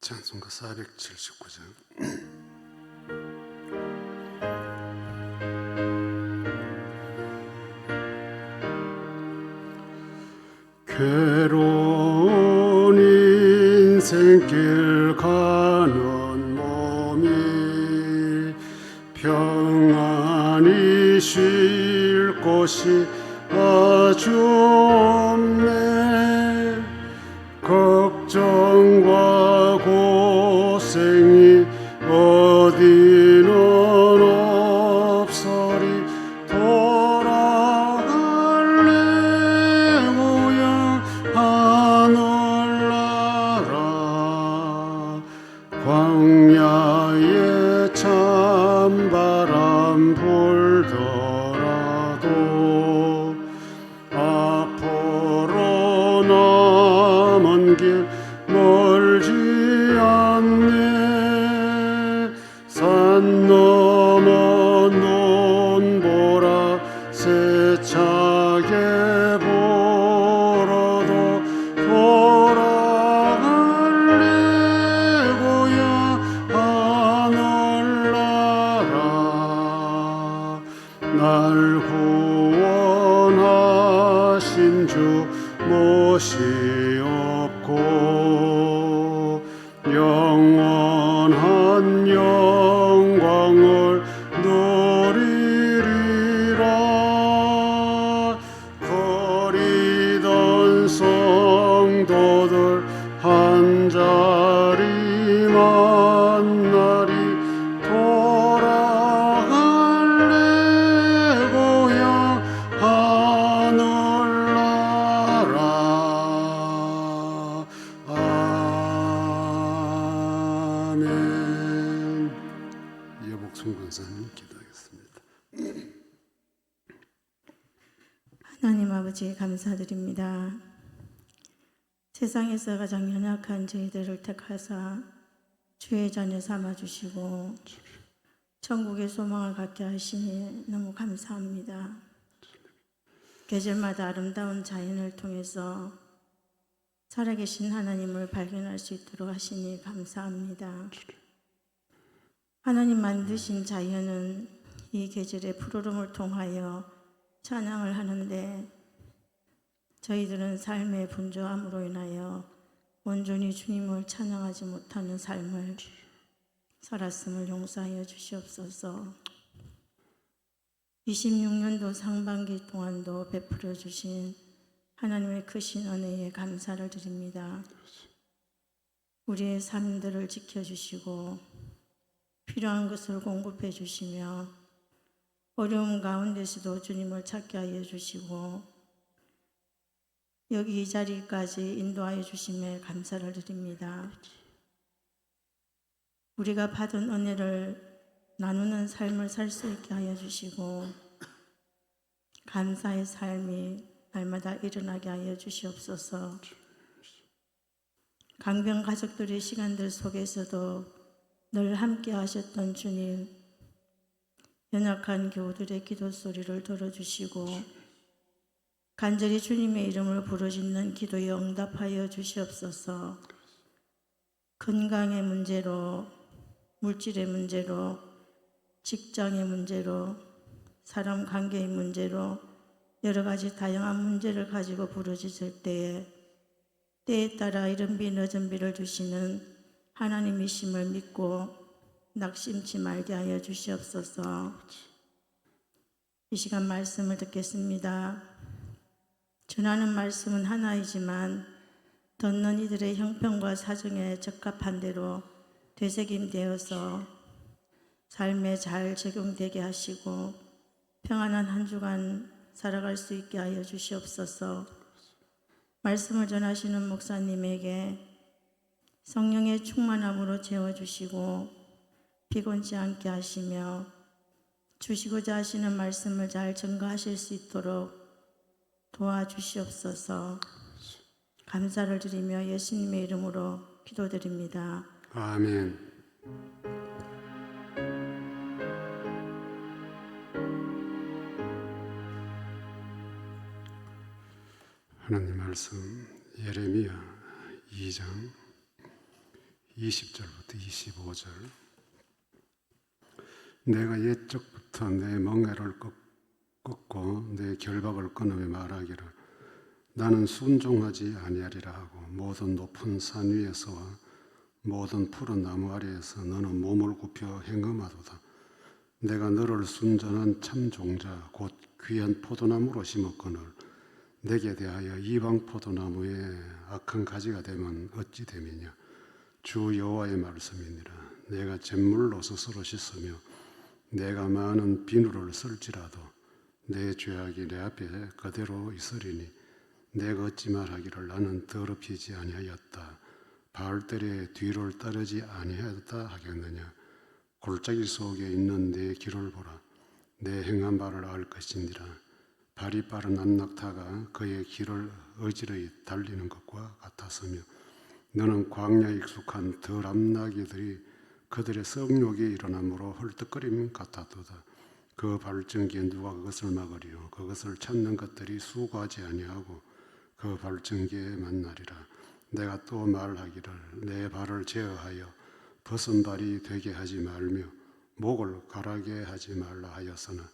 찬송가 479장. 괴로운 인생길 가는 몸이 평안히 쉴 곳이 아주 없네. 걱정과 고생이 어디는 없으리. 돌아갈래 고향 하늘나라. 광야에 찬바람 불더라도 앞으로 남은 길 멀지 않네. 산 넘어 눈보라 세차게 불어도 돌아갈래 고향 하늘나라. 날 구원하신 주 못이 없고 영원한 영광을 누리리라. 거리던 성도들 한 자리 만나리. 돌아갈래 고향 하늘나라. 아멘. 여복순 권사님 기도하겠습니다. 하나님 아버지 감사드립니다. 세상에서 가장 연약한 저희들을 택하사 주의 자녀 삼아주시고 천국의 소망을 갖게 하시니 너무 감사합니다. 계절마다 아름다운 자연을 통해서 살아계신 하나님을 발견할 수 있도록 하시니 감사합니다. 하나님 만드신 자연은 이 계절의 푸르름을 통하여 찬양을 하는데 저희들은 삶의 분주함으로 인하여 온전히 주님을 찬양하지 못하는 삶을 살았음을 용서하여 주시옵소서. 26년도 상반기 동안도 베풀어 주신 하나님의 크신 은혜에 감사를 드립니다. 우리의 삶들을 지켜주시고 필요한 것을 공급해 주시며 어려움 가운데서도 주님을 찾게 하여 주시고 여기 이 자리까지 인도하여 주심에 감사를 드립니다. 우리가 받은 은혜를 나누는 삶을 살 수 있게 하여 주시고 감사의 삶이 날마다 일어나게 하여 주시옵소서. 강변 가족들의 시간들 속에서도 늘 함께 하셨던 주님, 연약한 교우들의 기도 소리를 들어주시고 간절히 주님의 이름을 부르짖는 기도에 응답하여 주시옵소서. 건강의 문제로, 물질의 문제로, 직장의 문제로, 사람 관계의 문제로 여러 가지 다양한 문제를 가지고 부르짖을 때에 따라 이른 비 늦은 비를 주시는 하나님이심을 믿고 낙심치 말게 하여 주시옵소서. 이 시간 말씀을 듣겠습니다. 전하는 말씀은 하나이지만 듣는 이들의 형편과 사정에 적합한 대로 되새김되어서 삶에 잘 적용되게 하시고 평안한 한 주간 살아갈 수 있게 하여 주시옵소서. 말씀을 전하시는 목사님에게 성령의 충만함으로 채워주시고 피곤치 않게 하시며 주시고자 하시는 말씀을 잘 전가하실 수 있도록 도와주시옵소서. 감사를 드리며 예수님의 이름으로 기도드립니다. 아멘. 하나님 말씀 예레미야 2장 20절부터 25절. 내가 옛적부터 내 멍에를 꺾고 내 결박을 끊으며 말하기를 나는 순종하지 아니하리라 하고 모든 높은 산 위에서와 모든 푸른 나무 아래에서 너는 몸을 굽혀 행음하도다. 내가 너를 순전한 참 종자 곧 귀한 포도나무로 심었거늘 내게 대하여 이방 포도나무에 악한 가지가 되면 어찌 됨이냐. 주 여호와의 말씀이니라. 내가 잿물로 스스로 씻으며 내가 많은 비누를 쓸지라도 내 죄악이 내 앞에 그대로 있으리니 내가 어찌 말하기를 나는 더럽히지 아니하였다. 바알들의 뒤를 따르지 아니하였다 하겠느냐. 골짜기 속에 있는 내 길을 보라. 내 행한 바를 알 것이니라. 발이 빠른 안낙타가 그의 길을 어지러이 달리는 것과 같았으며 너는 광야에 익숙한 덜 암나귀들이 그들의 성욕이 일어나므로 헐떡거림 같았도다. 그 발전기에 누가 그것을 막으리요. 그것을 찾는 것들이 수고하지 아니하고 그 발전기에 만나리라. 내가 또 말하기를 내 발을 제어하여 벗은 발이 되게 하지 말며 목을 가라게 하지 말라 하였으나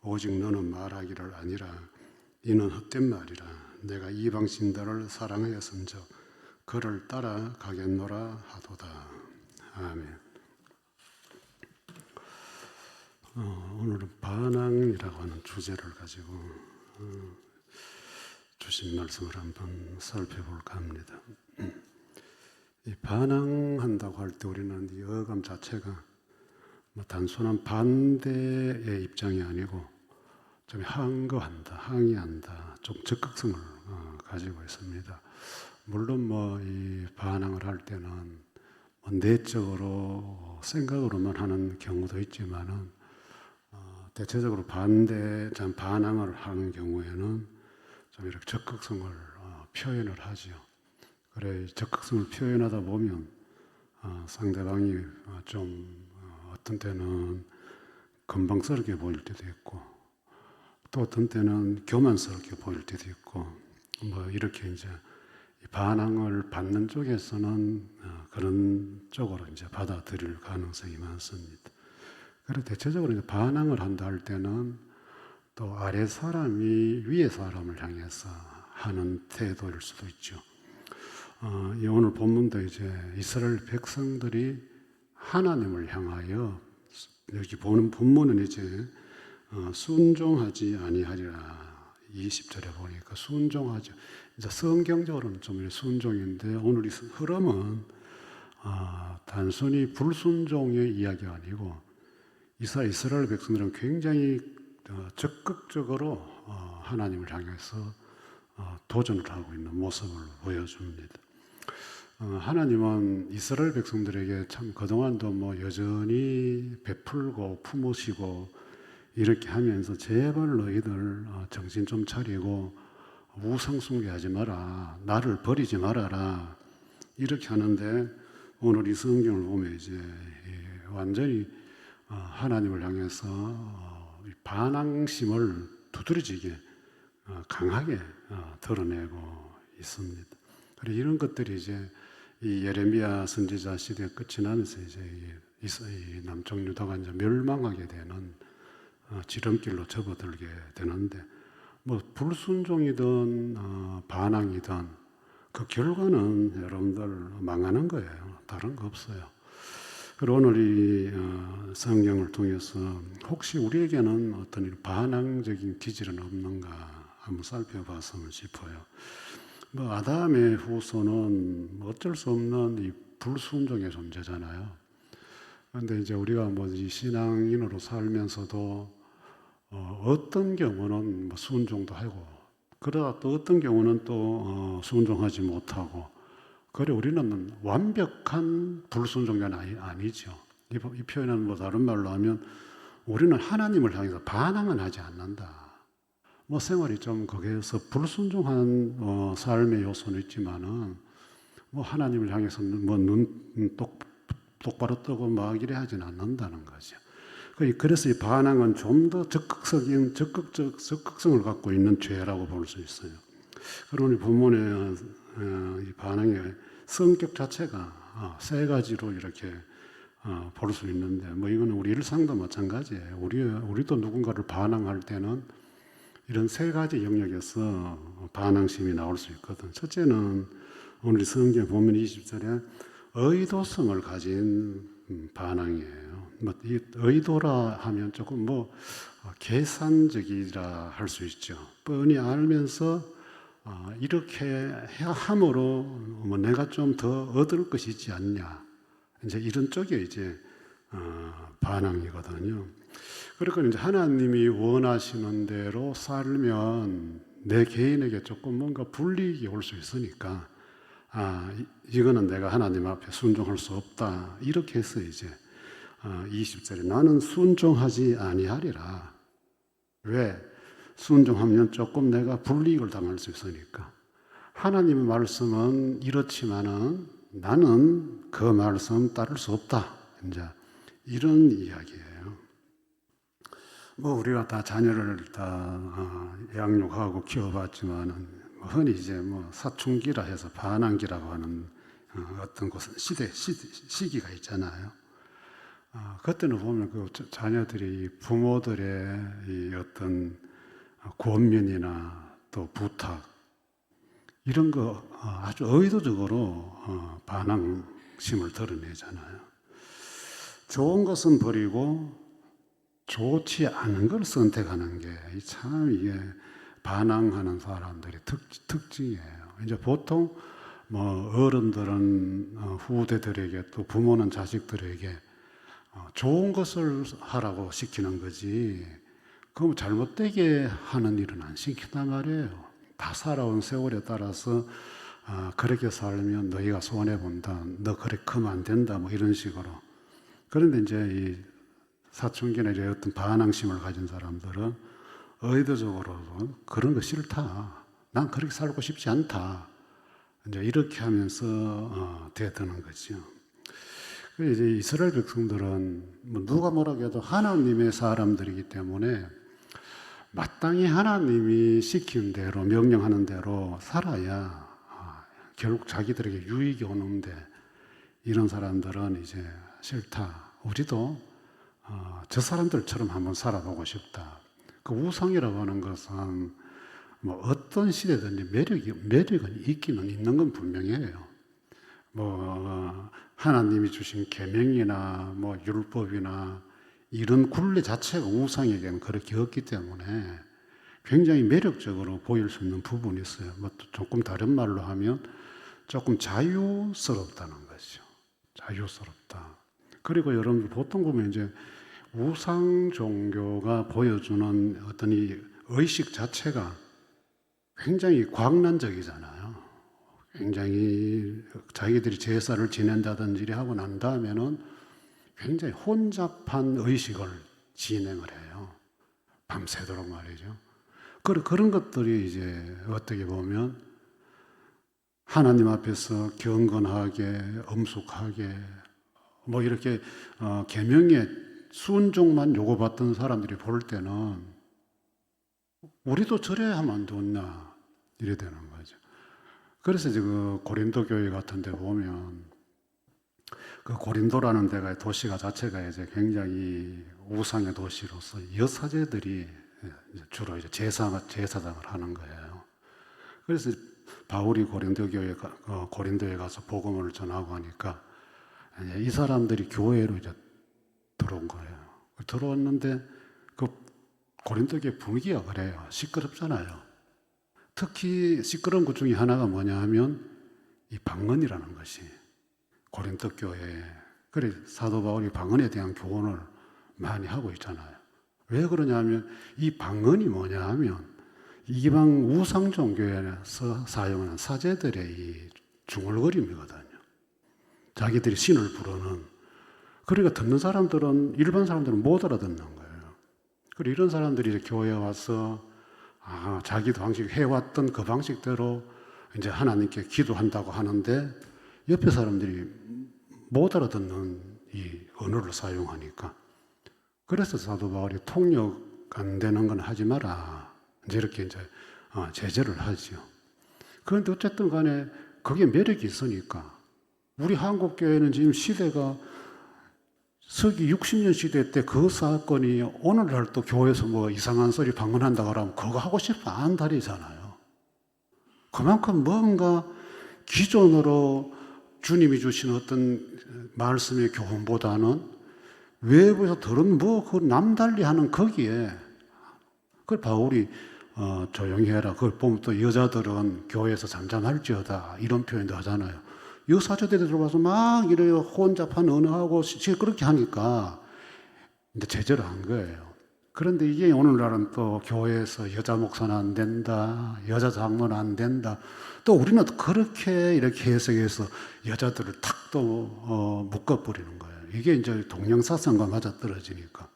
오직 너는 말하기를 아니라 이는 헛된 말이라. 내가 이방 신들을 사랑하였은즉 그를 따라가겠노라 하도다. 아멘. 오늘은 반항이라고 하는 주제를 가지고 주신 말씀을 한번 살펴볼까 합니다. 이 반항한다고 할 때 우리는 이 어감 자체가 단순한 반대의 입장이 아니고 좀 항거한다, 항의한다, 좀 적극성을 가지고 있습니다. 물론 이 반항을 할 때는 내적으로 생각으로만 하는 경우도 있지만은 대체적으로 반항을 하는 경우에는 좀 이렇게 적극성을 표현을 하죠. 그래 적극성을 표현하다 보면 상대방이 좀 어떤 때는 건방스럽게 보일 때도 있고 또 어떤 때는 교만스럽게 보일 때도 있고 이렇게 이제 반항을 받는 쪽에서는 그런 쪽으로 이제 받아들일 가능성이 많습니다. 그래 대체적으로 이제 반항을 한다 할 때는 또 아래 사람이 위에 사람을 향해서 하는 태도일 수도 있죠. 오늘 본문도 이제 이스라엘 백성들이 하나님을 향하여 여기 보는 본문은 이제 순종하지 아니하리라 20절에 보니까 순종하죠. 이제 성경적으로는 좀 순종인데 오늘 이 흐름은 단순히 불순종의 이야기가 아니고 이스라엘 백성들은 굉장히 적극적으로 하나님을 향해서 도전을 하고 있는 모습을 보여줍니다. 하나님은 이스라엘 백성들에게 참 그동안도 여전히 베풀고 품으시고 이렇게 하면서 제발 너희들 정신 좀 차리고 우상 숭배하지 마라, 나를 버리지 말아라 이렇게 하는데 오늘 이 성경을 보면 이제 완전히 하나님을 향해서 반항심을 두드러지게 강하게 드러내고 있습니다. 그리고 이런 것들이 이제 이 예레미야 선지자 시대 끝이 나면서 이제 이 남쪽 유다가 이제 멸망하게 되는 지름길로 접어들게 되는데 불순종이든 반항이든 그 결과는 여러분들 망하는 거예요. 다른 거 없어요. 그리고 오늘 이 성경을 통해서 혹시 우리에게는 어떤 반항적인 기질은 없는가 한번 살펴봤으면 싶어요. 아담의 후손은 어쩔 수 없는 이 불순종의 존재잖아요. 그런데 이제 우리가 이 신앙인으로 살면서도 어떤 경우는 순종도 하고 그러다 또 어떤 경우는 또 순종하지 못하고 그래 우리는 완벽한 불순종자는 아니죠. 이 표현은 다른 말로 하면 우리는 하나님을 향해서 반항은 하지 않는다. 생활이 좀 거기에서 불순종한 삶의 요소는 있지만은 하나님을 향해서는 눈 똑바로 뜨고 막 이래 하지는 않는다는 거죠. 그래서 이 반항은 좀 더 적극성을 갖고 있는 죄라고 볼 수 있어요. 그러니 본문에 이 반항의 성격 자체가 세 가지로 이렇게 볼 수 있는데, 뭐 이거는 우리 일상도 마찬가지예요. 우리도 누군가를 반항할 때는 이런 세 가지 영역에서 반항심이 나올 수 있거든. 첫째는 오늘 성경 보면 20절에 의도성을 가진 반항이에요. 뭐 이 의도라 하면 조금 계산적이라 할 수 있죠. 뻔히 알면서 이렇게 함으로 내가 좀 더 얻을 것이 있지 않냐. 이제 이런 쪽에 이제 반항이거든요. 그러니까 이제 하나님이 원하시는 대로 살면 내 개인에게 조금 뭔가 불이익이 올 수 있으니까 이거는 내가 하나님 앞에 순종할 수 없다. 이렇게 해서 이제 20절에 나는 순종하지 아니하리라. 왜? 순종하면 조금 내가 불이익을 당할 수 있으니까. 하나님의 말씀은 이렇지만은 나는 그 말씀 따를 수 없다. 이제 이런 이야기예요. 우리가 다 자녀를 다 양육하고 키워봤지만은 흔히 이제 사춘기라 해서 반항기라고 하는 어떤 시기가 있잖아요. 그때는 보면 그 자녀들이 부모들의 이 어떤 권면이나 또 부탁 이런 거 아주 의도적으로 반항심을 드러내잖아요. 좋은 것은 버리고 좋지 않은 걸 선택하는 게 참 이게 반항하는 사람들의 특징이에요. 이제 보통 어른들은 후대들에게 또 부모는 자식들에게 좋은 것을 하라고 시키는 거지, 그럼 잘못되게 하는 일은 안 시킨단 말이에요. 다 살아온 세월에 따라서 그렇게 살면 너희가 손해본다, 너 그렇게 하면 안 된다, 이런 식으로. 그런데 이제 이 사춘기나 이제 어떤 반항심을 가진 사람들은 의도적으로 그런 거 싫다, 난 그렇게 살고 싶지 않다, 이제 이렇게 하면서 대드는 거죠. 이제 이스라엘 백성들은 누가 뭐라고 해도 하나님의 사람들이기 때문에 마땅히 하나님이 시키는 대로 명령하는 대로 살아야 결국 자기들에게 유익이 오는데, 이런 사람들은 이제 싫다, 우리도 저 사람들처럼 한번 살아보고 싶다. 그 우상이라고 하는 것은 어떤 시대든지 매력은 있기는 있는 건 분명해요. 하나님이 주신 계명이나 율법이나 이런 굴레 자체가 우상에게는 그렇게 없기 때문에 굉장히 매력적으로 보일 수 있는 부분이 있어요. 조금 다른 말로 하면 조금 자유스럽다는 거죠. 자유스럽다. 그리고 여러분 보통 보면 이제 우상 종교가 보여주는 어떤 이 의식 자체가 굉장히 광란적이잖아요. 굉장히 자기들이 제사를 지낸다든지 하고 난 다음에는 굉장히 혼잡한 의식을 진행을 해요. 밤새도록 말이죠. 그런 것들이 이제 어떻게 보면 하나님 앞에서 경건하게, 엄숙하게 이렇게 계명에 순종만 요구받던 사람들이 볼 때는 우리도 저래야 하면 안 좋나 이래 되는 거죠. 그래서 이제 그 고린도 교회 같은 데 보면 그 고린도라는 데가 도시가 자체가 이제 굉장히 우상의 도시로서 여사제들이 주로 이제 제사장을 하는 거예요. 그래서 바울이 고린도에 가서 복음을 전하고 하니까 이 사람들이 교회로 이제 들어온 거예요. 들어왔는데 그 고린도 교회 분위기가 그래요. 시끄럽잖아요. 특히 시끄러운 것 중에 하나가 뭐냐 하면 이 방언이라는 것이 고린도 교회에, 그래 사도 바울이 방언에 대한 교훈을 많이 하고 있잖아요. 왜 그러냐면 이 방언이 뭐냐 하면 이방 우상 종교에서 사용하는 사제들의 이 중얼거림이거든요. 자기들이 신을 부르는. 그러니까 듣는 사람들은, 일반 사람들은 못 알아듣는 거예요. 그리고 이런 사람들이 이제 교회에 와서 자기도 방식 해왔던 그 방식대로 이제 하나님께 기도한다고 하는데 옆에 사람들이 못 알아듣는 이 언어를 사용하니까, 그래서 사도 바울이 통역 안 되는 건 하지 마라, 이제 이렇게 이제 제재를 하죠. 그런데 어쨌든 간에 그게 매력이 있으니까 우리 한국 교회는 지금 시대가 서기 60년 시대 때 그 사건이 오늘날 또 교회에서 뭐 이상한 소리 방문한다 그러면 그거 하고 싶어 안달이잖아요. 그만큼 뭔가 기존으로 주님이 주신 어떤 말씀의 교훈보다는 외부에서 들은 뭐 그 남달리 하는 거기에 그걸 바울이 조용히 해라. 그걸 보면 또 여자들은 교회에서 잠잠할지어다 이런 표현도 하잖아요. 여사제들이 들어와서 막 이래요. 혼잡한 언어하고 그렇게 하니까 이제 제재를 한 거예요. 그런데 이게 오늘날은 또 교회에서 여자 목사는 안 된다, 여자 장로는 안 된다. 또 우리는 그렇게 이렇게 해석해서 여자들을 탁 또 묶어버리는 거예요. 이게 이제 동양사상과 맞아떨어지니까.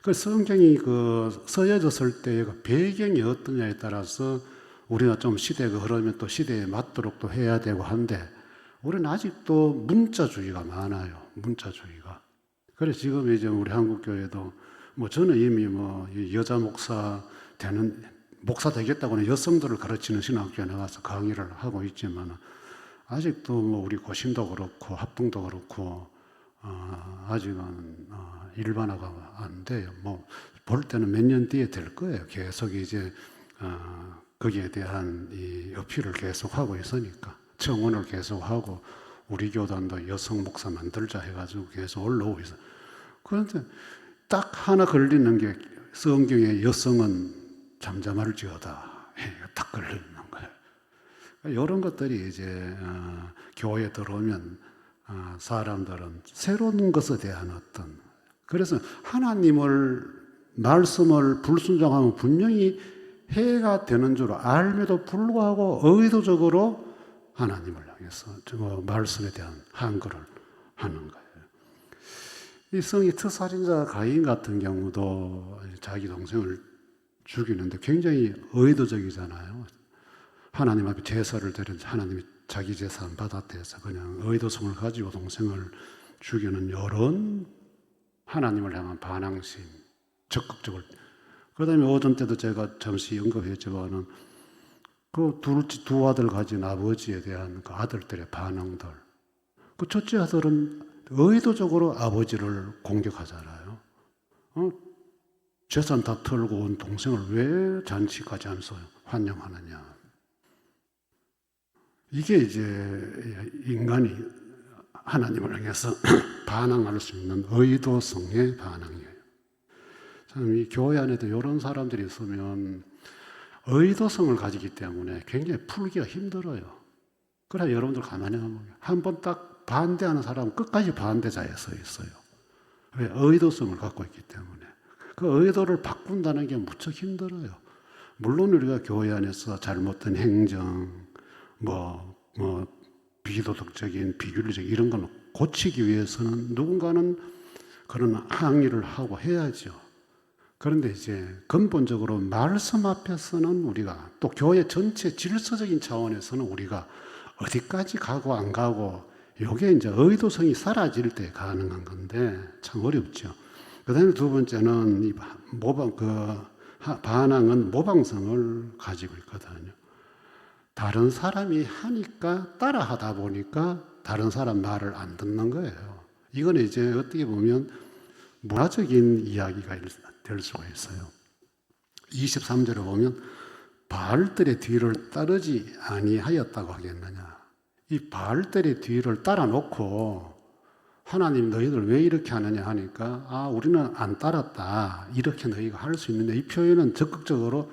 그 성경이 써여졌을 때의 배경이 어떠냐에 따라서 우리가 좀 시대가 흐르면 또 시대에 맞도록 또 해야 되고 한데 우리는 아직도 문자주의가 많아요. 문자주의가. 그래서 지금 이제 우리 한국교회도 뭐 저는 이미 뭐 여자 목사 되겠다고는 여성들을 가르치는 신학교에 나가서 강의를 하고 있지만 아직도 뭐 우리 고신도 그렇고 합동도 그렇고 아직은 일반화가 안 돼요. 뭐 볼 때는 몇 년 뒤에 될 거예요. 계속 이제 거기에 대한 이 어필을 계속 하고 있으니까 청원을 계속 하고 우리 교단도 여성 목사 만들자 해가지고 계속 올라오고 있어요. 그런데 딱 하나 걸리는 게 성경에 여성은 잠잠할지어다. 딱 걸리는 거예요. 이런 것들이 이제 교회에 들어오면 사람들은 새로운 것에 대한 어떤 그래서 하나님을 말씀을 불순종하면 분명히 해가 되는 줄 알면도 불구하고 의도적으로 하나님을 향해서 말씀에 대한 항거를 하는 거예요. 이 성의 특살인자 가인 같은 경우도 자기 동생을 죽이는데 굉장히 의도적이잖아요. 하나님 앞에 제사를 드렸는데 하나님이 자기 재산 받았대서 그냥 의도성을 가지고 동생을 죽이는 이런 하나님을 향한 반항심, 적극적으로. 그 다음에 오전 때도 제가 잠시 언급했지만은 그 두 아들 가진 아버지에 대한 그 아들들의 반응들. 그 첫째 아들은 의도적으로 아버지를 공격하잖아요. 재산 다 털고 온 동생을 왜 잔치까지 하면서 환영하느냐. 이게 이제 인간이 하나님을 향해서 반항할 수 있는 의도성의 반항이에요. 참 이 교회 안에도 이런 사람들이 있으면 의도성을 가지기 때문에 굉장히 풀기가 힘들어요. 그래 여러분들 가만히 한번 딱 반대하는 사람은 끝까지 반대자에 서 있어요. 왜? 의도성을 갖고 있기 때문에. 그 의도를 바꾼다는 게 무척 힘들어요. 물론 우리가 교회 안에서 잘못된 행정, 비도덕적인, 비윤리적 이런 걸 고치기 위해서는 누군가는 그런 항의를 하고 해야죠. 그런데 이제 근본적으로 말씀 앞에서는 우리가 또 교회 전체 질서적인 차원에서는 우리가 어디까지 가고 안 가고 이게 이제 의도성이 사라질 때 가능한 건데 참 어렵죠. 그 다음에 두 번째는 이 반항은 모방성을 가지고 있거든요. 다른 사람이 하니까 따라 하다 보니까 다른 사람 말을 안 듣는 거예요. 이건 이제 어떻게 보면 문화적인 이야기가 될 수가 있어요. 23절에 보면 바알들의 뒤를 따르지 아니하였다고 하겠느냐. 이 바알들의 뒤를 따라 놓고 하나님 너희들 왜 이렇게 하느냐 하니까 우리는 안 따랐다. 이렇게 너희가 할 수 있는데 이 표현은 적극적으로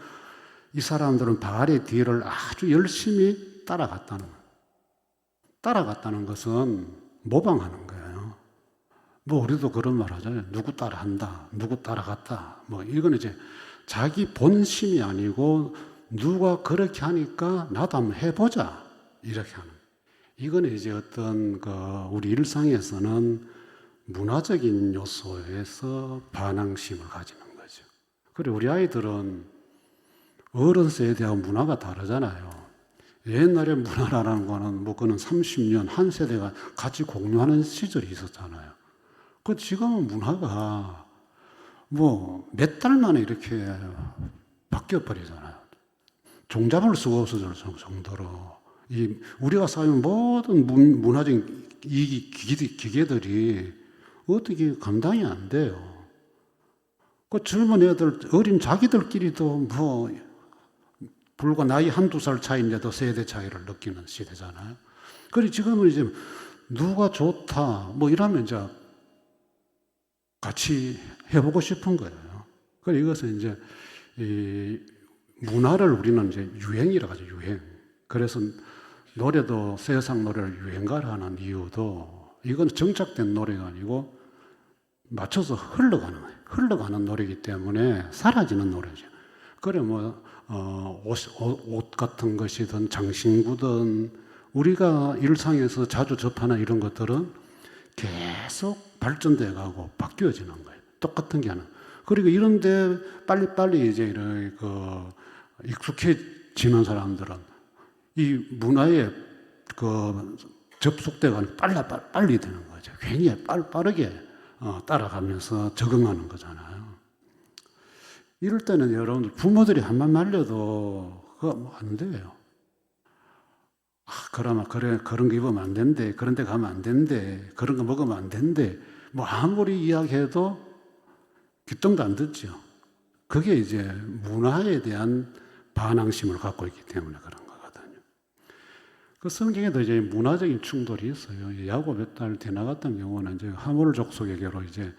이 사람들은 바알의 뒤를 아주 열심히 따라갔다는 거예요. 따라갔다는 것은 모방하는 거예요. 우리도 그런 말 하잖아요. 누구 따라한다. 누구 따라갔다. 이건 이제 자기 본심이 아니고 누가 그렇게 하니까 나도 한번 해보자. 이렇게 하는. 이건 이제 어떤 우리 일상에서는 문화적인 요소에서 반항심을 가지는 거죠. 그리고 우리 아이들은 어른 세대하고 문화가 다르잖아요. 옛날에 문화라는 거는 그는 30년 한 세대가 같이 공유하는 시절이 있었잖아요. 지금은 문화가 몇 달 만에 이렇게 바뀌어버리잖아요. 종잡을 수가 없어질 정도로 이 우리가 사용하는 모든 문화적인 이 기계들이 어떻게 감당이 안 돼요. 그 젊은 애들, 어린 자기들끼리도 뭐 불과 나이 한두 살 차이인데도 세대 차이를 느끼는 시대잖아요. 그리고 지금은 이제 누가 좋다 뭐 이러면 이제 같이 해보고 싶은 거예요. 그래서 이것은 이제 이 문화를 우리는 이제 유행이라고 하죠, 유행. 그래서 노래도 세상 노래를 유행가를 하는 이유도 이건 정착된 노래가 아니고 맞춰서 흘러가는 노래이기 때문에 사라지는 노래죠. 그래 옷 같은 것이든 장신구든 우리가 일상에서 자주 접하는 이런 것들은 계속 발전돼 가고 바뀌어지는 거예요. 똑같은 게 아니라. 그리고 이런데 빨리빨리 이제 이렇게 익숙해지는 사람들은 이 문화에 접속돼가 빨리 되는 거죠. 굉장히 빠르게 따라가면서 적응하는 거잖아요. 이럴 때는 여러분들 부모들이 한번 말려도 그거 안 돼요. 그러면 그런 거 입으면 안 된대. 그런 데 가면 안 된대. 그런 거 먹으면 안 된대. 뭐 아무리 이야기해도 귀뚱도 안 듣죠. 그게 이제 문화에 대한 반항심을 갖고 있기 때문에 그런 거거든요. 그 성경에도 이제 문화적인 충돌이 있어요. 야곱의 딸 디나 같은 경우는 이제 하몰 족속에게로 이제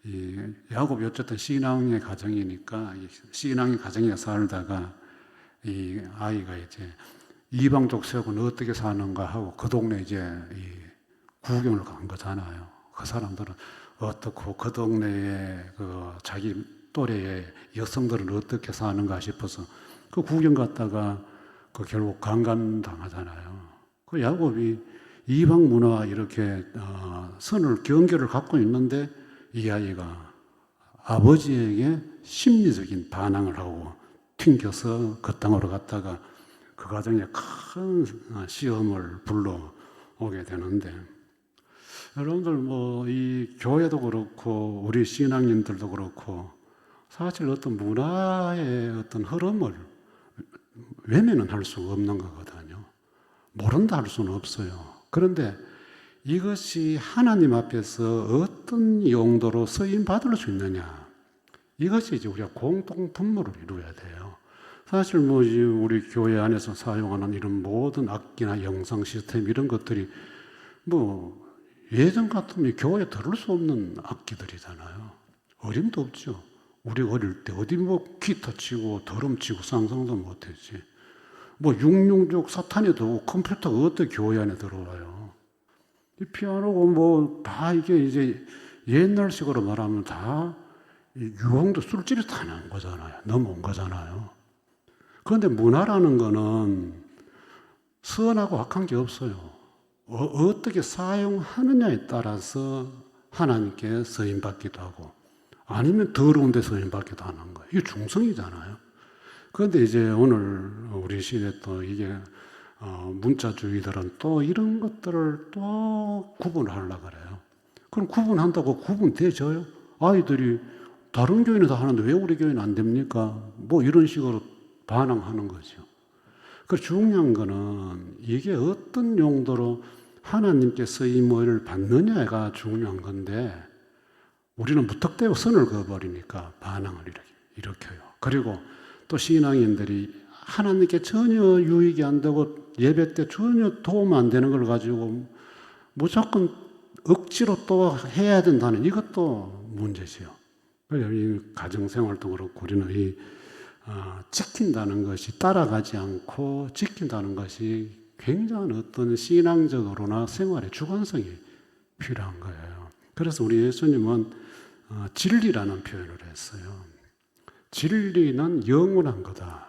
이 야곱이 어쨌든 신앙의 가정이니까 신앙의 가정에 살다가 이 아이가 이제 이방족 세력은 어떻게 사는가 하고 그 동네 이제 이 구경을 간 거잖아요. 그 사람들은 어떻고 그 동네에 그 자기 또래의 여성들은 어떻게 사는가 싶어서 그 구경 갔다가 그 결국 강간당하잖아요. 그 야곱이 이방 문화와 이렇게 선을 경계를 갖고 있는데 이 아이가 아버지에게 심리적인 반항을 하고 튕겨서 그 땅으로 갔다가 그 과정에 큰 시험을 불러오게 되는데 여러분들 뭐 이 교회도 그렇고 우리 신앙인들도 그렇고 사실 어떤 문화의 어떤 흐름을 외면은 할 수가 없는 거거든요. 모른다 할 수는 없어요. 그런데 이것이 하나님 앞에서 어떤 용도로 쓰임 받을 수 있느냐 이것이 이제 우리가 공통 분모를 이루어야 돼요. 사실 뭐 우리 교회 안에서 사용하는 이런 모든 악기나 영상 시스템 이런 것들이 뭐 예전 같으면 교회에 들을 수 없는 악기들이잖아요. 어림도 없죠. 우리 어릴 때 어디 뭐 기타 치고 드럼 치고 상상도 못했지. 뭐 666 사탄에도 컴퓨터가 어떻게 교회 안에 들어와요. 이 피아노고 뭐 다 이게 이제 옛날식으로 말하면 다 유흥도 술집이 다 난 거잖아요. 넘어온 거잖아요. 그런데 문화라는 거는 선하고 악한 게 없어요. 어떻게 사용하느냐에 따라서 하나님께 쓰임받기도 하고 아니면 더러운 데 쓰임받기도 하는 거예요. 이게 중성이잖아요. 그런데 이제 오늘 우리 시대에 또 이게 문자주의들은 또 이런 것들을 또 구분을 하려고 그래요. 그럼 구분한다고 구분돼져요? 아이들이 다른 교회는 다 하는데 왜 우리 교회는 안 됩니까? 뭐 이런 식으로 반항하는 거죠. 그 중요한 거는 이게 어떤 용도로 하나님께 쓰임을 받느냐가 중요한 건데 우리는 무턱대고 선을 그어버리니까 반항을 일으켜요. 그리고 또 신앙인들이 하나님께 전혀 유익이 안 되고 예배 때 전혀 도움 안 되는 걸 가지고 무조건 억지로 또 해야 된다는 이것도 문제지요. 이 가정생활도 그렇고 우리는 이 지킨다는 것이 따라가지 않고 지킨다는 것이 굉장한 어떤 신앙적으로나 생활의 주관성이 필요한 거예요. 그래서 우리 예수님은 진리라는 표현을 했어요. 진리는 영원한 거다.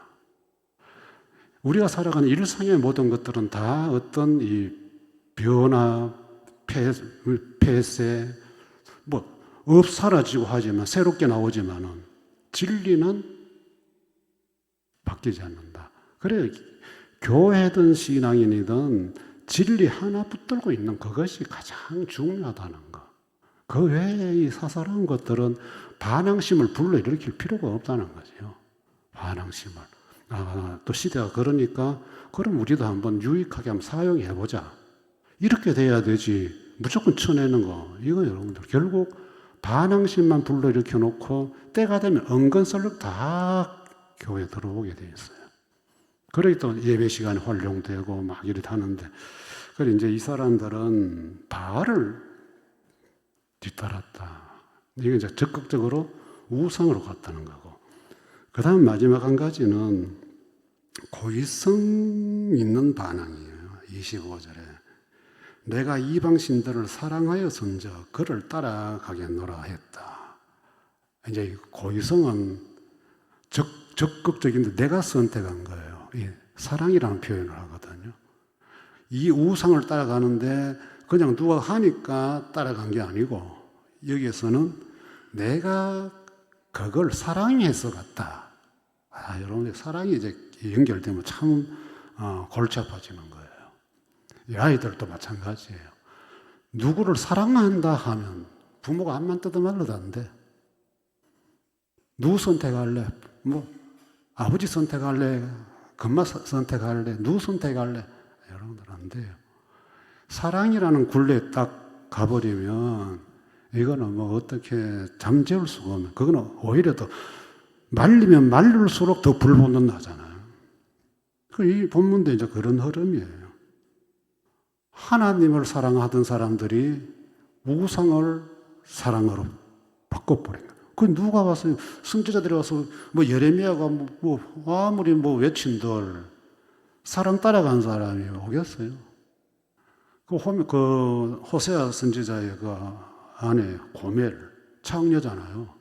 우리가 살아가는 일상의 모든 것들은 다 어떤 이 변화, 폐쇄, 뭐 사라지고 하지만 새롭게 나오지만은 진리는 바뀌지 않는다. 그래 교회든 신앙인이든 진리 하나 붙들고 있는 그것이 가장 중요하다는 거. 그 외의 이 사사로운 것들은 반항심을 불러일으킬 필요가 없다는 거죠. 반항심을. 또 시대가 그러니까 그럼 우리도 한번 유익하게 한번 사용해보자. 이렇게 돼야 되지. 무조건 쳐내는 거. 이거 여러분들 결국 반항심만 불러일으켜 놓고 때가 되면 은근슬쩍 다 교회에 들어오게 돼 있어요. 그러기 또 예배 시간이 활용되고 막 이렇게 하는데, 그래 이제 이 사람들은 바알을 뒤따랐다. 이게 이제 적극적으로 우상으로 갔다는 거고. 그 다음 마지막 한 가지는 고의성 있는 반항이에요. 25절에. 내가 이방신들을 사랑하여선저 그를 따라가겠노라 했다. 이제 고의성은 적극적인데 내가 선택한 거예요. 사랑이라는 표현을 하거든요. 이 우상을 따라가는데 그냥 누가 하니까 따라간 게 아니고 여기에서는 내가 그걸 사랑해서 갔다. 여러분 사랑이 이제 연결되면 참 골치 아파지는 거예요. 이 아이들도 마찬가지예요. 누구를 사랑한다 하면 부모가 앞만 뜯어말르다는데 누구 선택할래? 아버지 선택할래? 금마 선택할래? 누구 선택할래? 여러분들 안 돼요. 사랑이라는 굴레에 딱 가버리면 이거는 어떻게 잠재울 수가 없는, 그거는 오히려 더 말리면 말릴수록 더 불붙는 나잖아요. 이 본문도 이제 그런 흐름이에요. 하나님을 사랑하던 사람들이 우상을 사랑으로 바꿔버린 거예요. 그 누가 와서, 선지자들이 와서 예레미야가 아무리 외친들 사랑 따라간 사람이 오겠어요? 그 호세아 선지자의 아내 고멜 창녀잖아요.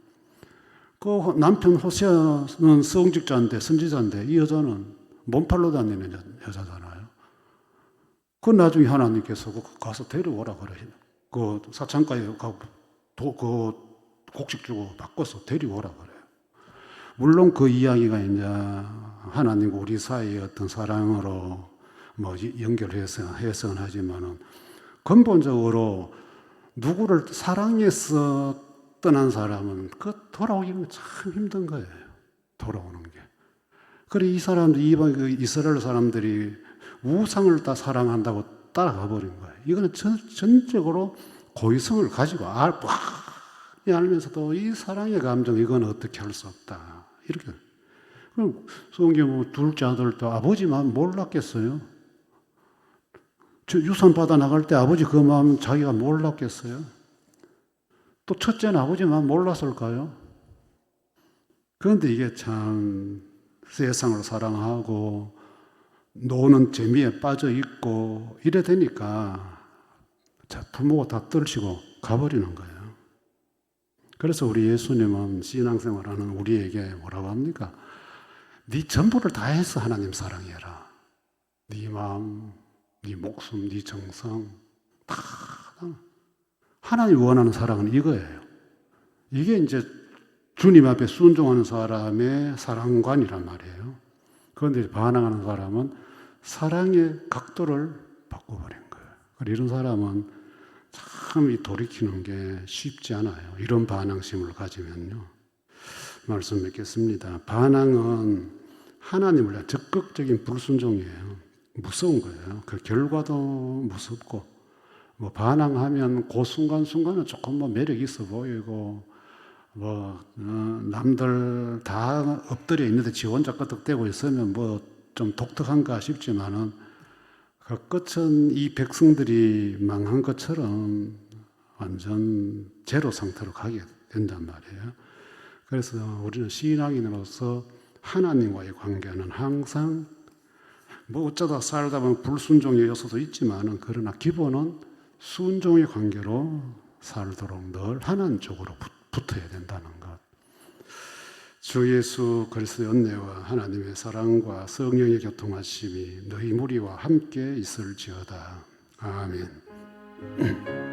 그 남편 호세아는 성직자인데 선지자인데 이 여자는 몸팔로 다니는 여자잖아요. 그 나중에 하나님께서 가서 데려오라 그래요. 그 사창가에 가고 그 곡식 주고 바꿔서 데려오라 그래요. 물론 그 이야기가 이제 하나님과 우리 사이의 어떤 사랑으로 연결해서 해석은 하지만은 근본적으로 누구를 사랑해서 떠난 사람은 돌아오기는 참 힘든 거예요. 돌아오는 게. 그래 이 사람들, 이스라엘 사람들이 우상을 다 사랑한다고 따라가 버린 거예요. 이거는 전적으로 고의성을 가지고 알면서도 이 사랑의 감정, 이건 어떻게 할 수 없다. 이렇게. 그럼 성경 둘째 아들도 아버지 마음 몰랐겠어요? 유산 받아 나갈 때 아버지 그 마음 자기가 몰랐겠어요? 또 첫째는 아버지 마음 몰랐을까요? 그런데 이게 참 세상을 사랑하고 노는 재미에 빠져 있고 이래 되니까 부모가 다 떨치고 가버리는 거예요. 그래서 우리 예수님은 신앙생활하는 우리에게 뭐라고 합니까? 네 전부를 다해서 하나님 사랑해라. 네 마음, 네 목숨, 네 정성 다 하나님 원하는 사랑은 이거예요. 이게 이제 주님 앞에 순종하는 사람의 사랑관이란 말이에요. 그런데 반항하는 사람은 사랑의 각도를 바꿔버린 거예요. 이런 사람은 참 돌이키는 게 쉽지 않아요. 이런 반항심을 가지면요. 말씀 맺겠습니다. 반항은 하나님을 위한 적극적인 불순종이에요. 무서운 거예요. 그 결과도 무섭고, 반항하면 그 순간순간은 조금 매력 있어 보이고, 남들 다 엎드려 있는데 지 혼자 끄덕대고 있으면 좀 독특한가 싶지만은, 그 끝은 이 백성들이 망한 것처럼 완전 제로 상태로 가게 된단 말이에요. 그래서 우리는 신앙인으로서 하나님과의 관계는 항상 어쩌다 살다 보면 불순종의 요소도 있지만은, 그러나 기본은 순종의 관계로 살도록 늘 하나님 쪽으로 붙어야 된다는 것. 주 예수 그리스도의 은혜와 하나님의 사랑과 성령의 교통하심이 너희 무리와 함께 있을지어다. 아멘.